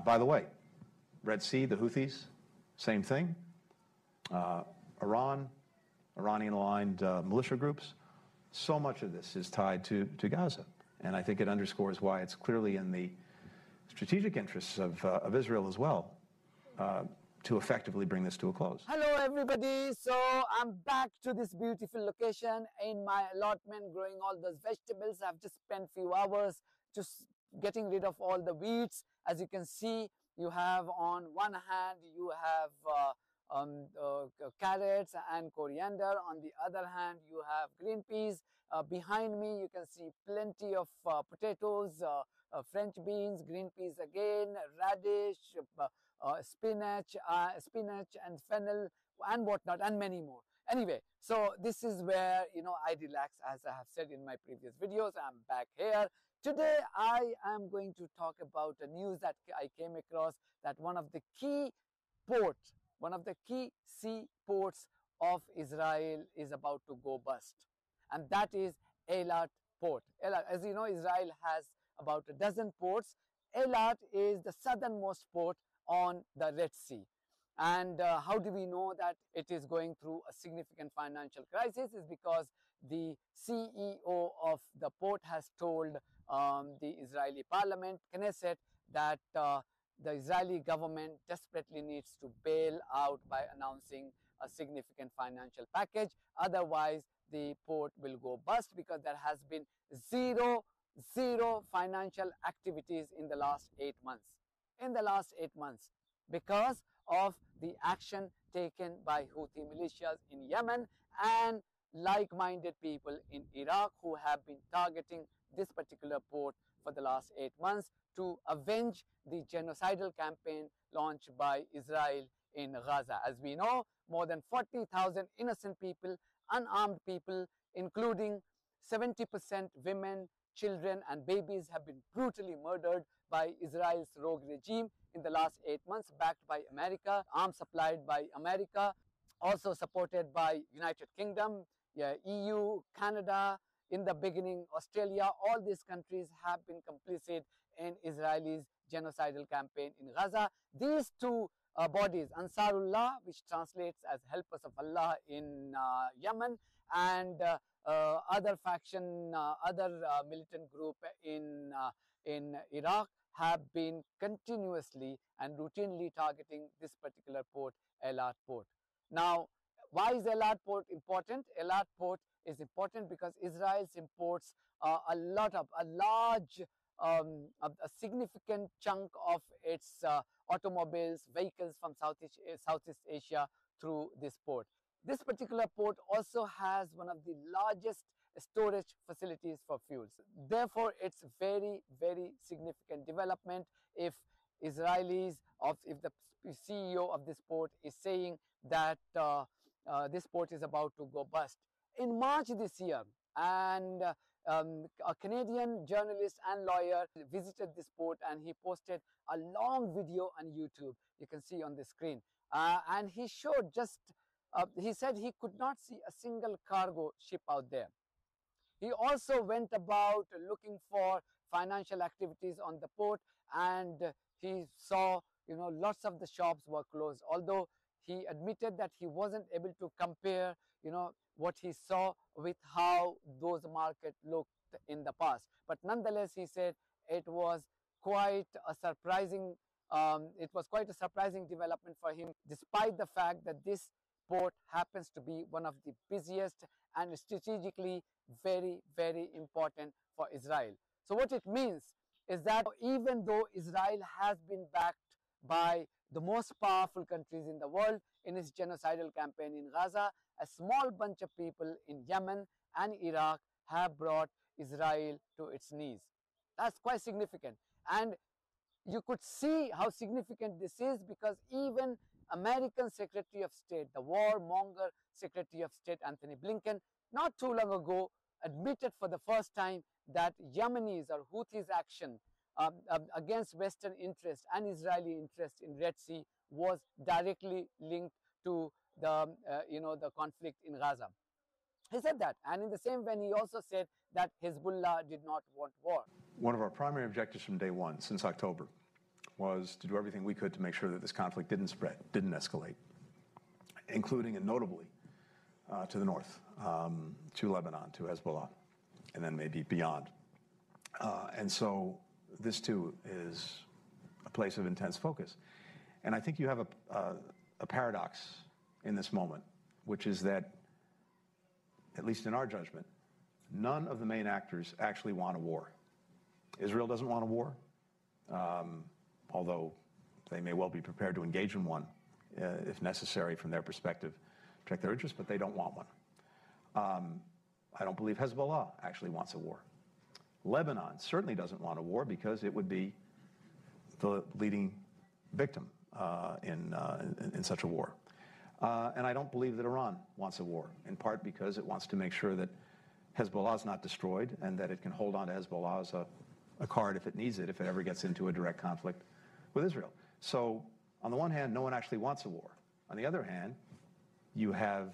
By the way, Red Sea, the Houthis, same thing. Iranian-aligned militia groups. So much of this is tied to Gaza. And I think it underscores why it's clearly in the strategic interests of Israel as well to effectively bring this to a close. Hello everybody, so I'm back to this beautiful location in my allotment growing all those vegetables. I've just spent few hours just getting rid of all the weeds. As you can see, you have on one hand you have carrots and coriander. On the other hand you have green peas. Behind me you can see plenty of potatoes, French beans, green peas again, radish, spinach and fennel and whatnot, and many more. Anyway, so this is where I relax, as I have said in my previous videos. I'm back here. Today I am going to talk about a news that I came across, that one of the key seaports of Israel is about to go bust, and that is Eilat port. Eilat, as you know, Israel has about a dozen ports. Eilat is the southernmost port on the Red Sea. And how do we know that it is going through a significant financial crisis? Is because the CEO of the port has told the Israeli parliament, Knesset, that the Israeli government desperately needs to bail out by announcing a significant financial package. Otherwise, the port will go bust, because there has been zero financial activities in the last 8 months. Because of the action taken by Houthi militias in Yemen and like-minded people in Iraq, who have been targeting this particular port for the last 8 months to avenge the genocidal campaign launched by Israel in Gaza. As we know, more than 40,000 innocent people, unarmed people, including 70% women, children and babies, have been brutally murdered by Israel's rogue regime in the last 8 months, backed by America, arms supplied by America, also supported by United Kingdom, EU, Canada, in the beginning Australia. All these countries have been complicit in Israel's genocidal campaign in Gaza. These two bodies, Ansarullah, which translates as Helpers of Allah in Yemen, and other faction, other militant group in Iraq, have been continuously and routinely targeting this particular port, Eilat port. Now, why is Eilat port important? Eilat port is important because Israel imports a significant chunk of its automobiles, vehicles from Southeast Asia through this port. This particular port also has one of the largest storage facilities for fuels. Therefore, it's very significant development if if the CEO of this port is saying that this port is about to go bust. In March this year, and a Canadian journalist and lawyer visited this port, and he posted a long video on YouTube. You can see on the screen, and he showed he said he could not see a single cargo ship out there. He also went about looking for financial activities on the port, and he saw, lots of the shops were closed. Although he admitted that he wasn't able to compare, what he saw with how those markets looked in the past. But nonetheless, he said it was quite a surprising development for him, despite the fact that this port happens to be one of the busiest and strategically very important for Israel. So what it means is that even though Israel has been backed by the most powerful countries in the world in its genocidal campaign in Gaza, a small bunch of people in Yemen and Iraq have brought Israel to its knees. That's quite significant. And you could see how significant this is, because even American Secretary of State, the warmonger Secretary of State Anthony Blinken, not too long ago admitted for the first time that Yemenis or Houthis action against Western interest and Israeli interest in Red Sea was directly linked to the conflict in Gaza. He said that, and in the same vein he also said that Hezbollah did not want war. One of our primary objectives from day one, since October, was to do everything we could to make sure that this conflict didn't spread, didn't escalate, including and notably to the north, to Lebanon, to Hezbollah, and then maybe beyond. And so this too is a place of intense focus. And I think you have a paradox in this moment, which is that, at least in our judgment, none of the main actors actually want a war. Israel doesn't want a war, although they may well be prepared to engage in one if necessary from their perspective, protect their interests, but they don't want one. I don't believe Hezbollah actually wants a war. Lebanon certainly doesn't want a war because it would be the leading victim in such a war. And I don't believe that Iran wants a war, in part because it wants to make sure that Hezbollah is not destroyed and that it can hold on to Hezbollah as a card if it needs it, if it ever gets into a direct conflict with Israel. So on the one hand, no one actually wants a war. On the other hand, you have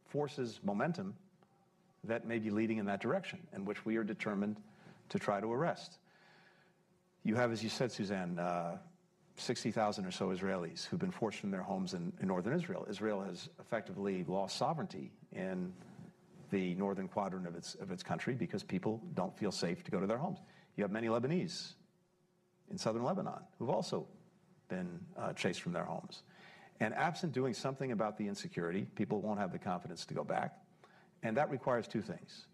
forces, momentum, that may be leading in that direction, and which we are determined to try to arrest. You have, as you said, Suzanne, 60,000 or so Israelis who've been forced from their homes in northern Israel. Israel has effectively lost sovereignty in the northern quadrant of its country because people don't feel safe to go to their homes. You have many Lebanese in southern Lebanon who've also been chased from their homes. And absent doing something about the insecurity, people won't have the confidence to go back. And that requires two things.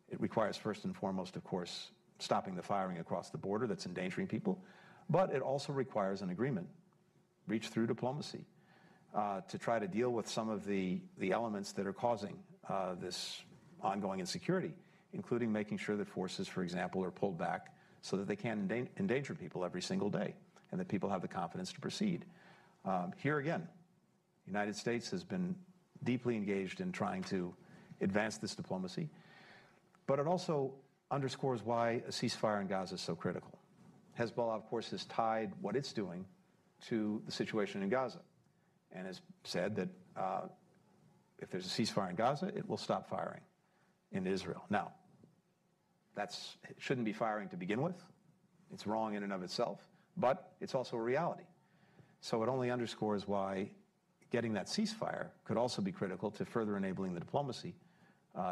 It requires, first and foremost, of course, stopping the firing across the border that's endangering people, but it also requires an agreement, reached through diplomacy, to try to deal with some of the elements that are causing this ongoing insecurity, including making sure that forces, for example, are pulled back so that they can't endanger people every single day and that people have the confidence to proceed. Here again, the United States has been deeply engaged in trying to advance this diplomacy, but it also underscores why a ceasefire in Gaza is so critical. Hezbollah, of course, has tied what it's doing to the situation in Gaza and has said that if there's a ceasefire in Gaza, it will stop firing into Israel. Now, it shouldn't be firing to begin with. It's wrong in and of itself, but it's also a reality. So it only underscores why getting that ceasefire could also be critical to further enabling the diplomacy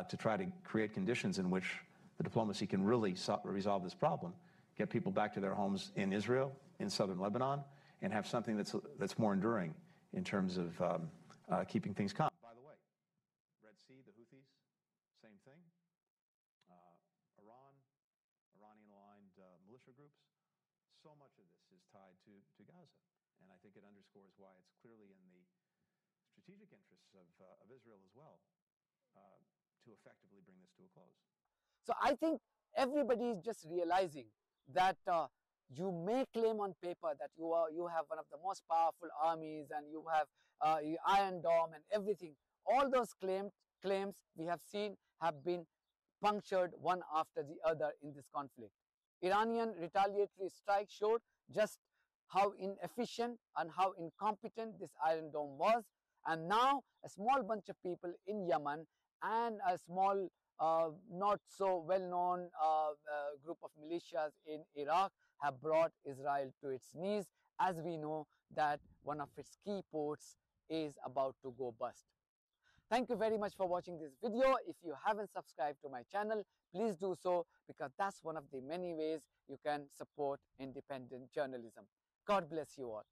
to try to create conditions in which the diplomacy can really resolve this problem, get people back to their homes in Israel, in southern Lebanon, and have something that's more enduring in terms of keeping things calm. By the way, Red Sea, the Houthis, same thing. Iranian-aligned militia groups. So much of this is tied to Gaza, and I think it underscores why it's clearly in the strategic interests of Israel as well to effectively bring this to a close. So I think everybody is just realizing that you may claim on paper that you have one of the most powerful armies and you have Iron Dome and everything. All those claims we have seen have been punctured one after the other in this conflict. Iranian retaliatory strike showed just how inefficient and how incompetent this Iron Dome was. And now a small bunch of people in Yemen and a small not so well-known group of militias in Iraq have brought Israel to its knees, as we know that one of its key ports is about to go bust. Thank you very much for watching this video. If you haven't subscribed to my channel, please do so, because that's one of the many ways you can support independent journalism. God bless you all.